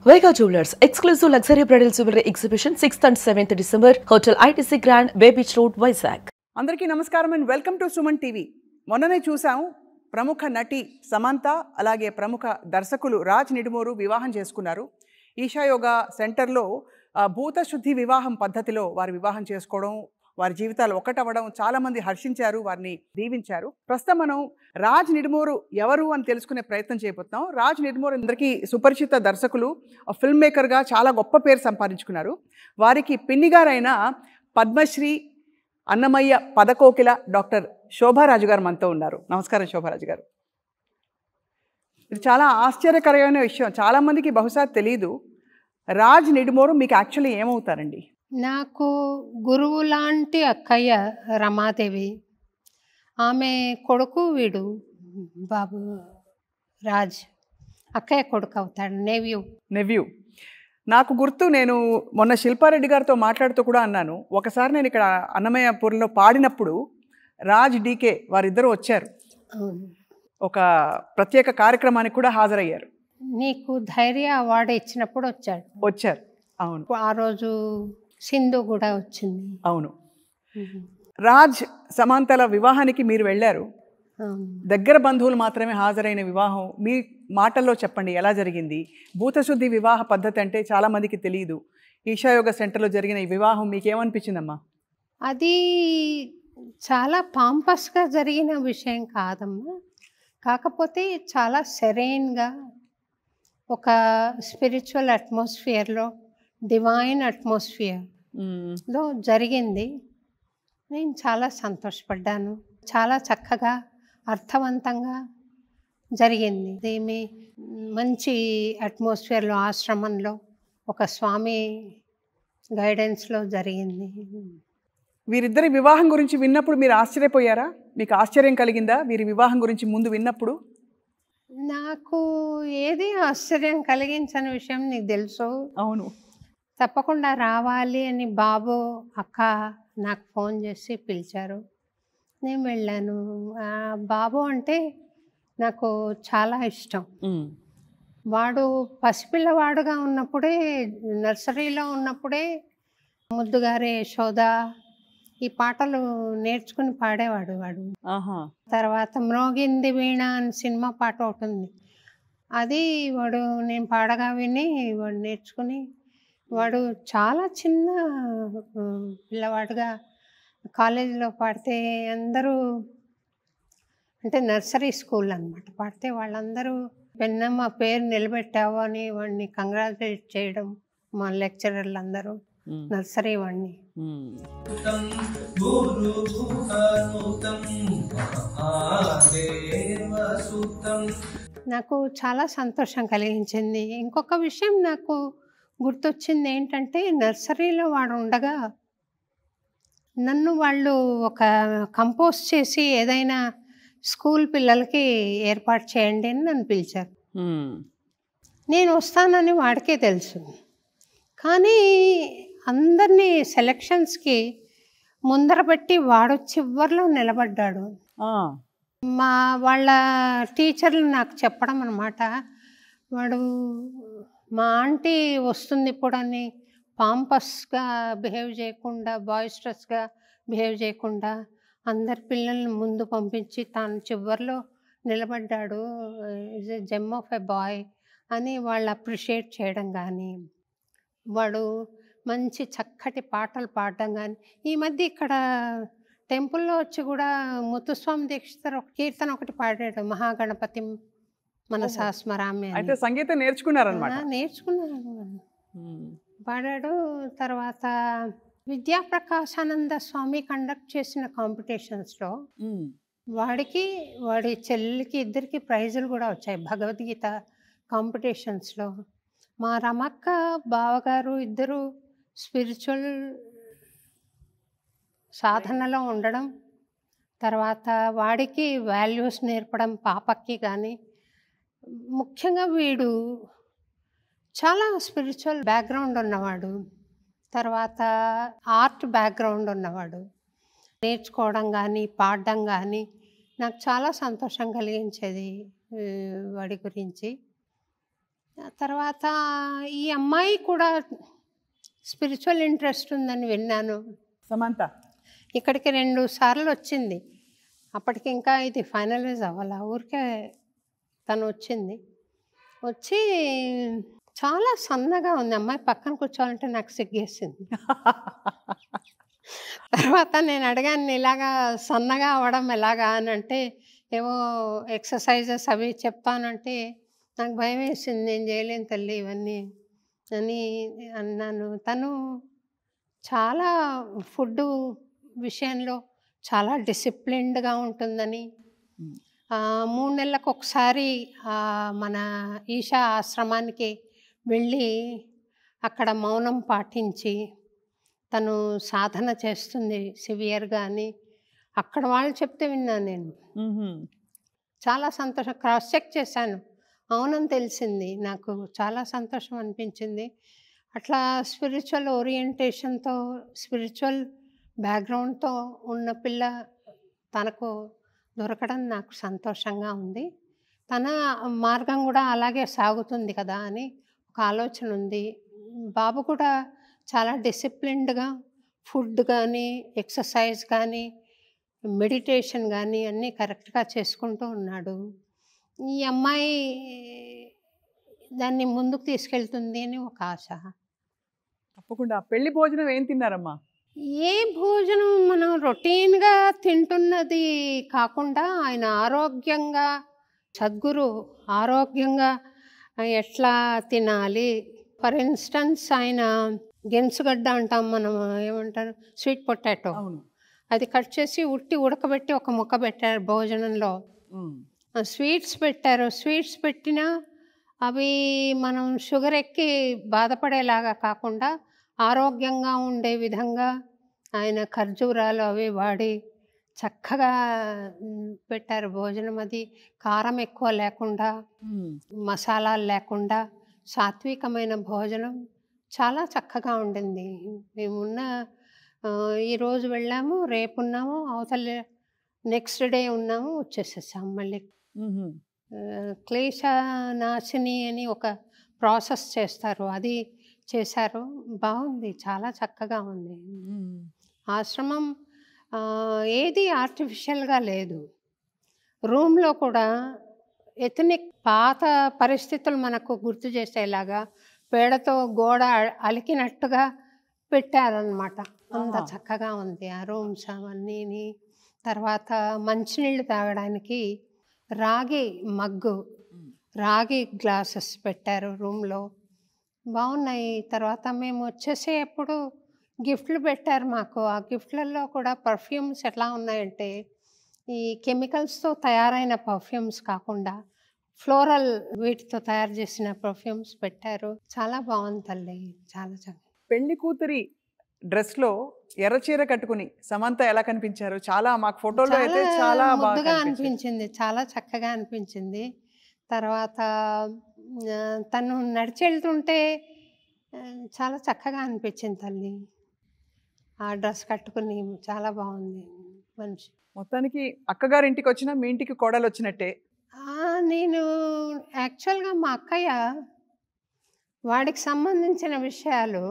Vega Jewelers exclusive luxury bridal jewelry exhibition 6th and 7th December, Hotel ITC Grand, Bay Beach Road, Vizag. అందరికీ నమస్కారం and welcome to Suman TV. మొన్ననే చూసాం ప్రముఖ నటి సమంత అలాగే ప్రముఖ దర్శకులు రాజ్ నిడుమూరు వివాహం చేసుకున్నారు. ఈషా యోగా సెంటర్లో భూత శుద్ధి వివాహం పద్ధతిలో వారు వివాహం చేసుకోవడం, వారి జీవితాలు ఒకటవ్వడం చాలామంది హర్షించారు, వారిని దీవించారు. ప్రస్తుతం మనం రాజ్ నిడుమూరు ఎవరు అని తెలుసుకునే ప్రయత్నం చేయబోతున్నాం. రాజ్ నిడుమూరు అందరికీ సుపరిచిత దర్శకులు, ఫిల్మ్ మేకర్గా చాలా గొప్ప పేరు సంపాదించుకున్నారు. వారికి పిన్నిగారైన పద్మశ్రీ అన్నమయ్య పదకోకిల డాక్టర్ శోభారాజు గారు మనతో ఉన్నారు. నమస్కారం శోభారాజు గారు. ఇది చాలా ఆశ్చర్యకరమైన విషయం, చాలామందికి బహుశా తెలీదు. రాజ్ నిడుమూరు మీకు యాక్చువల్లీ ఏమవుతారండి? నాకు గురువు లాంటి అక్కయ్య రమాదేవి, ఆమె కొడుకు వీడు బాబు రాజ్, అక్కయ్య కొడుకు అవుతాడు, నెవ్యూ. నాకు గుర్తు, నేను మొన్న శిల్పారెడ్డి గారితో మాట్లాడుతూ కూడా అన్నాను, ఒకసారి నేను ఇక్కడ అన్నమయ్యపూర్లో పాడినప్పుడు రాజ్ డీకే వారిద్దరూ వచ్చారు, ఒక ప్రత్యేక కార్యక్రమానికి కూడా హాజరయ్యారు. నీకు ధైర్య అవార్డు ఇచ్చినప్పుడు వచ్చారు. అవును, ఆ రోజు సింధు కూడా వచ్చింది. అవును. రాజ్ సమంతల వివాహానికి మీరు వెళ్ళారు, దగ్గర బంధువులు మాత్రమే హాజరైన వివాహం. మీ మాటల్లో చెప్పండి, ఎలా జరిగింది? భూతశుద్ధి వివాహ పద్ధతి అంటే చాలామందికి తెలియదు. ఈషాయోగ సెంటర్లో జరిగిన ఈ వివాహం మీకేమనిపించిందమ్మా? అది చాలా పాంపస్గా జరిగిన విషయం కాదమ్మా, కాకపోతే చాలా సెరైన్గా ఒక స్పిరిచువల్ అట్మాస్ఫియర్లో, డివైన్ అట్మాస్ఫియర్లో జరిగింది. నేను చాలా సంతోషపడ్డాను. చాలా చక్కగా అర్థవంతంగా జరిగింది. ఏమి మంచి అట్మాస్ఫియర్లో, ఆశ్రమంలో, ఒక స్వామి గైడెన్స్లో జరిగింది. వీరిద్దరి వివాహం గురించి విన్నప్పుడు మీరు ఆశ్చర్యపోయారా? మీకు ఆశ్చర్యం కలిగిందా వీరి వివాహం గురించి ముందు విన్నప్పుడు? నాకు ఏది ఆశ్చర్యం కలిగించని విషయం నీకు తెలుసు. అవును, తప్పకుండా రావాలి అని బాబు అక్క నాకు ఫోన్ చేసి పిలిచారు, నేను వెళ్ళాను. బాబు అంటే నాకు చాలా ఇష్టం. వాడు పసిపిల్లవాడుగా ఉన్నప్పుడే, నర్సరీలో ఉన్నప్పుడే ముద్దుగారే యశోద ఈ పాటలు నేర్చుకుని పాడేవాడు వాడు. తర్వాత మ్రోగింది వీణ అని సినిమా పాట ఒకటి ఉంది, అది వాడు నేను పాడగా విని వాడు నేర్చుకుని, వాడు చాలా చిన్న పిల్లవాడుగా కాలేజీలో పాడితే అందరూ, అంటే నర్సరీ స్కూల్ అనమాట, పాడితే వాళ్ళందరూ పెన్నమ్మ పేరు నిలబెట్టావు అని వాడిని కంగ్రాచులేట్ చేయడం, మా లెక్చరర్లు అందరూ నర్సరీ వాడిని. నాకు చాలా సంతోషం కలిగించింది. ఇంకొక విషయం నాకు గుర్తొచ్చింది ఏంటంటే, నర్సరీలో వాడు ఉండగా నన్ను వాళ్ళు ఒక కంపోజ్ చేసి ఏదైనా స్కూల్ పిల్లలకి ఏర్పాటు చేయండి అని నన్ను పిలిచారు. నేను వస్తానని వాడికే తెలుసు, కానీ అందరినీ సెలక్షన్స్కి ముందర పెట్టి వాడు చివరిలో నిలబడ్డాడు. వాళ్ళ టీచర్లు నాకు చెప్పడం అన్నమాట, వాడు మా ఆంటీ వస్తుంది ఇప్పుడు అని పాంపస్గా బిహేవ్ చేయకుండా, బాయిస్టరస్గా బిహేవ్ చేయకుండా అందరి పిల్లల్ని ముందు పంపించి తాను చివరిలో నిలబడ్డాడు, is a gem of a boy అని వాళ్ళు అప్రిషియేట్ చేయడం కానీ, వాడు మంచి చక్కటి పాటలు పాడడం కానీ. ఈ మధ్య ఇక్కడ టెంపుల్లో వచ్చి కూడా ముత్తుస్వామి దీక్షితర్ ఒక కీర్తన ఒకటి పాడాడు, మహాగణపతి మనసా స్మరామి. అయితే సంగీతం నేర్చుకున్నారన్నమాట? నేర్చుకున్నాను, పాడాడు. తర్వాత విద్యాప్రకాశానంద స్వామి కండక్ట్ చేసిన కాంపిటీషన్స్లో వాడి చెల్లికి ఇద్దరికి ప్రైజులు కూడా వచ్చాయి భగవద్గీత కాంపిటీషన్స్లో. మా రమక్క బావగారు ఇద్దరు స్పిరిచువల్ సాధనలో ఉండడం, తర్వాత వాడికి వాల్యూస్ నేర్పడం పాపకి కానీ, ముఖ్యంగా వీడు చాలా స్పిరిచువల్ బ్యాక్గ్రౌండ్ ఉన్నవాడు, తర్వాత ఆర్ట్ బ్యాక్గ్రౌండ్ ఉన్నవాడు. నేర్చుకోవడం కానీ పాడడం కానీ నాకు చాలా సంతోషం కలిగించేది వాడి గురించి. ఆ తర్వాత ఈ అమ్మాయి కూడా స్పిరిచువల్ ఇంట్రెస్ట్ ఉందని విన్నాను. సమంత ఇక్కడికి 2 సార్లు వచ్చింది. అప్పటికి ఇంకా ఇది ఫైనలైజ్ అవ్వాల. ఊరికే తను వచ్చింది. వచ్చి చాలా సన్నగా ఉంది అమ్మాయి. పక్కన కూర్చోవాలంటే నాకు సిగ్గేసింది. తర్వాత నేను అడిగాను, ఇలాగా సన్నగా అవ్వడం ఎలాగా అని. అంటే ఏవో ఎక్సర్సైజెస్ అవి చెప్తానంటే నాకు భయం వేసింది. నేను చేయలేను తల్లి ఇవన్నీ అని అన్నాను. తను చాలా ఫుడ్ విషయంలో చాలా డిసిప్లిన్డ్గా ఉంటుందని, 3 నెలలకు ఒకసారి మన ఈశా ఆశ్రమానికి వెళ్ళి అక్కడ మౌనం పాటించి తను సాధన చేస్తుంది సివియర్గా అని అక్కడ వాళ్ళు చెప్తే విన్నాను నేను. చాలా సంతోషం. క్రాస్ చెక్ చేశాను, అవునని తెలిసింది. నాకు చాలా సంతోషం అనిపించింది. అట్లా స్పిరిచువల్ ఓరియంటేషన్తో, స్పిరిచువల్ బ్యాక్గ్రౌండ్తో ఉన్న పిల్ల తనకు దొరకడం నాకు సంతోషంగా ఉంది. తన మార్గం కూడా అలాగే సాగుతుంది కదా అని ఒక ఆలోచన ఉంది. బాబు కూడా చాలా డిసిప్లిన్డ్గా ఫుడ్ కానీ, ఎక్సర్సైజ్ కానీ, మెడిటేషన్ కానీ అన్నీ కరెక్ట్గా చేసుకుంటూ ఉన్నాడు. ఈ అమ్మాయి దాన్ని ముందుకు తీసుకెళ్తుంది అని ఒక ఆశ. తప్పకుండా. పెళ్లి భోజనం ఏం తిన్నారమ్మా? ఏ భోజనం మనం రొటీన్గా తింటున్నది కాకుండా ఆయన ఆరోగ్యంగా, సద్గురు ఆరోగ్యంగా ఎట్లా తినాలి. ఫర్ ఇన్స్టెన్స్ ఆయన గెన్సుగడ్డ అంటాం మనం, ఏమంటారు, స్వీట్ పొటాటో, అది కట్ చేసి ఉడకబెట్టి ఒక ముక్క పెట్టారు భోజనంలో. స్వీట్స్ పెట్టారు. స్వీట్స్ పెట్టినా అవి మనం షుగర్ ఎక్కి బాధపడేలాగా కాకుండా ఆరోగ్యంగా ఉండే విధంగా ఆయన ఖర్జూరాలు అవి వాడి చక్కగా పెట్టారు భోజనం. అది కారం ఎక్కువ లేకుండా, మసాలాలు లేకుండా సాత్వికమైన భోజనం చాలా చక్కగా ఉండింది. మేమున్న ఈరోజు వెళ్ళాము, రేపు ఉన్నాము, అవతల నెక్స్ట్ డే ఉన్నాము, వచ్చేసేసాము మళ్ళీ. క్లేశ నాశిని అని ఒక ప్రాసెస్ చేస్తారు, అది చేశారు. బాగుంది, చాలా చక్కగా ఉంది. ఆశ్రమం ఏది ఆర్టిఫిషియల్గా లేదు. రూమ్లో కూడా ఎథనిక్ పాత పరిస్థితులు మనకు గుర్తు చేసేలాగా పేడతో గోడ అలికినట్టుగా పెట్టారనమాట. అంత చక్కగా ఉంది ఆ రూమ్స్ అవన్నీ. తర్వాత మంచినీళ్ళు తాగడానికి రాగి మగ్గు, రాగి గ్లాసెస్ పెట్టారు రూమ్లో, బాగున్నాయి. తర్వాత మేము వచ్చేసేప్పుడు గిఫ్ట్లు పెట్టారు మాకు. ఆ గిఫ్ట్లలో కూడా పర్ఫ్యూమ్స్ ఎట్లా ఉన్నాయంటే ఈ కెమికల్స్తో తయారైన పర్ఫ్యూమ్స్ కాకుండా ఫ్లోరల్ వీటితో తయారు చేసిన పర్ఫ్యూమ్స్ పెట్టారు. చాలా బాగుంది తల్లి, చాలా చక్కగా. పెళ్లి కూతురి డ్రెస్లో ఎర్రచీర కట్టుకుని సమంత ఎలా కనిపించారు? చాలా మాకు ఫోటోలో అయితే చాలా ముద్దుగా అనిపించింది, చాలా చక్కగా అనిపించింది. తర్వాత తను నడిచి వెళ్తుంటే చాలా చక్కగా అనిపించింది తల్లి. ఆ డ్రెస్ కట్టుకుని చాలా బాగుంది మనిషి. మొత్తానికి అక్కగారింటికి వచ్చినా మీ ఇంటికి కోడలు వచ్చినట్టే. నేను యాక్చువల్గా మా అక్కయ్య వాడికి సంబంధించిన విషయాలు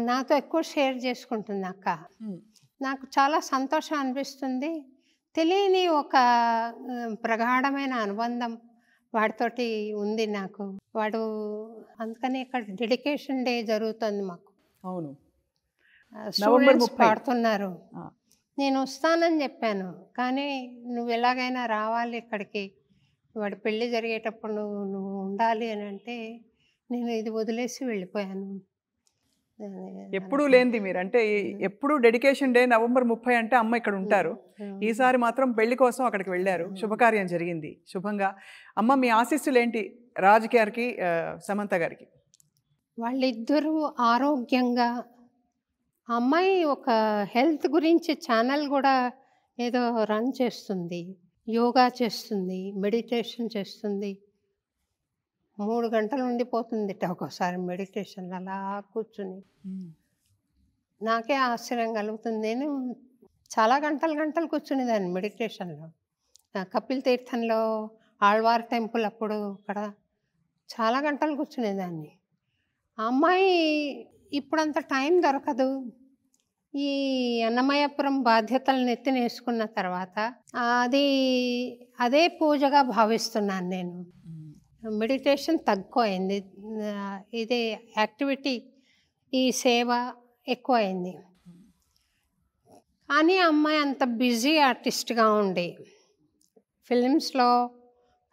నాతో ఎక్కువ షేర్ చేసుకుంటుంది అక్క. నాకు చాలా సంతోషం అనిపిస్తుంది. తెలియని ఒక ప్రగాఢమైన అనుబంధం వాడితోటి ఉంది నాకు. వాడు అందుకని ఇక్కడ డెడికేషన్ డే జరుగుతుంది మాకు. అవును, స్టూడెంట్స్ పాడుతున్నారు. నేను వస్తానని చెప్పాను, కానీ నువ్వు ఎలాగైనా రావాలి ఇక్కడికి, వాడి పెళ్ళి జరిగేటప్పుడు నువ్వు ఉండాలి అని అంటే నేను ఇది వదిలేసి వెళ్ళిపోయాను. ఎప్పుడు లేనిది మీరు అంటే ఎప్పుడు డెడికేషన్ డే నవంబర్ 30 అంటే అమ్మ ఇక్కడ ఉంటారు. ఈసారి మాత్రం పెళ్లి కోసం అక్కడికి వెళ్ళారు. శుభకార్యం జరిగింది శుభంగా. అమ్మ మీ ఆశీస్సులు ఏంటి రాజ్ గారికి, సమంత గారికి? వాళ్ళిద్దరూ ఆరోగ్యంగా, అమ్మాయి ఒక హెల్త్ గురించి ఛానల్ కూడా ఏదో రన్ చేస్తుంది, యోగా చేస్తుంది, మెడిటేషన్ చేస్తుంది. 3 గంటలు ఉండిపోతుంది ఒక్కోసారి మెడిటేషన్ అలా కూర్చుని. నాకే ఆశ్చర్యం కలుగుతుంది. నేను చాలా గంటలు కూర్చునేదాన్ని మెడిటేషన్లో. కపిల్ తీర్థంలో ఆళ్వార్ టెంపుల్ అప్పుడు అక్కడ చాలా గంటలు కూర్చునేదాన్ని. ఆ అమ్మాయి ఇప్పుడంత టైం దొరకదు. ఈ అన్నమయ్యపురం బాధ్యతలు నెత్తినేసుకున్న తర్వాత అదే పూజగా భావిస్తున్నాను నేను. మెడిటేషన్ తక్కువైంది, ఇదే యాక్టివిటీ, ఈ సేవ ఎక్కువైంది. కానీ అమ్మాయి అంత బిజీ ఆర్టిస్ట్గా ఉండి ఫిలిమ్స్లో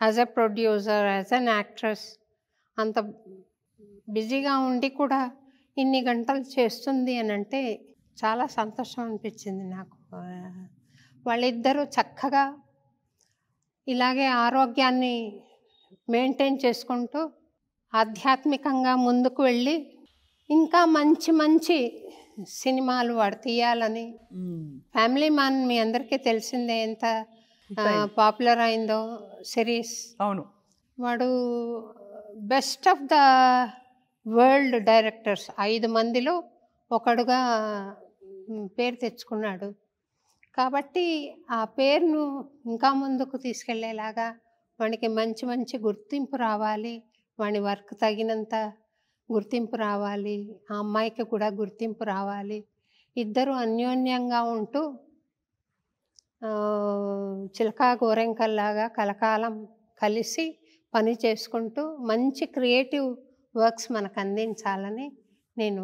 as a producer, as an actress అంత బిజీగా ఉండి కూడా ఇన్ని గంటలు చేస్తుంది అని అంటే చాలా సంతోషం అనిపించింది నాకు. వాళ్ళిద్దరూ చక్కగా ఇలాగే ఆరోగ్యాన్ని మెయింటైన్ చేసుకుంటూ ఆధ్యాత్మికంగా ముందుకు వెళ్ళి ఇంకా మంచి మంచి సినిమాలు వాడు తీయాలని. ఫ్యామిలీ మ్యాన్ మీ అందరికీ తెలిసిందే ఎంత పాపులర్ అయిందో సిరీస్. అవును, వాడు best of the world directors 5 మందిలో ఒకడుగా పేరు తెచ్చుకున్నాడు. కాబట్టి ఆ పేరును ఇంకా ముందుకు తీసుకెళ్లేలాగా వానికి మంచి మంచి గుర్తింపు రావాలి, వాని వర్క్ తగినంత గుర్తింపు రావాలి, ఆ అమ్మాయికి కూడా గుర్తింపు రావాలి. ఇద్దరు అన్యోన్యంగా ఉంటూ చిలకా గోరెంకల్లాగా కలకాలం కలిసి పని చేసుకుంటూ మంచి క్రియేటివ్ వర్క్స్ మనకు అందించాలని నేను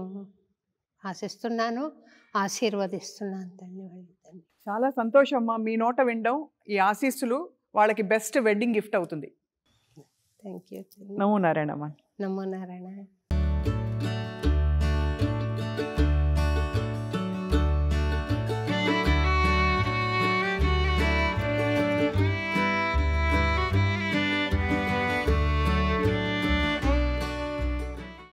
ఆశిస్తున్నాను, ఆశీర్వదిస్తున్నాను. ధన్యవాదాలు. చాలా సంతోషం అమ్మా, మీ నోట వినడం. ఈ ఆశీస్సులు వాళ్ళకి బెస్ట్ వెడ్డింగ్ గిఫ్ట్ అవుతుంది. Thank you. నమో నారాయణ అమ్మా. నమో నారాయణ.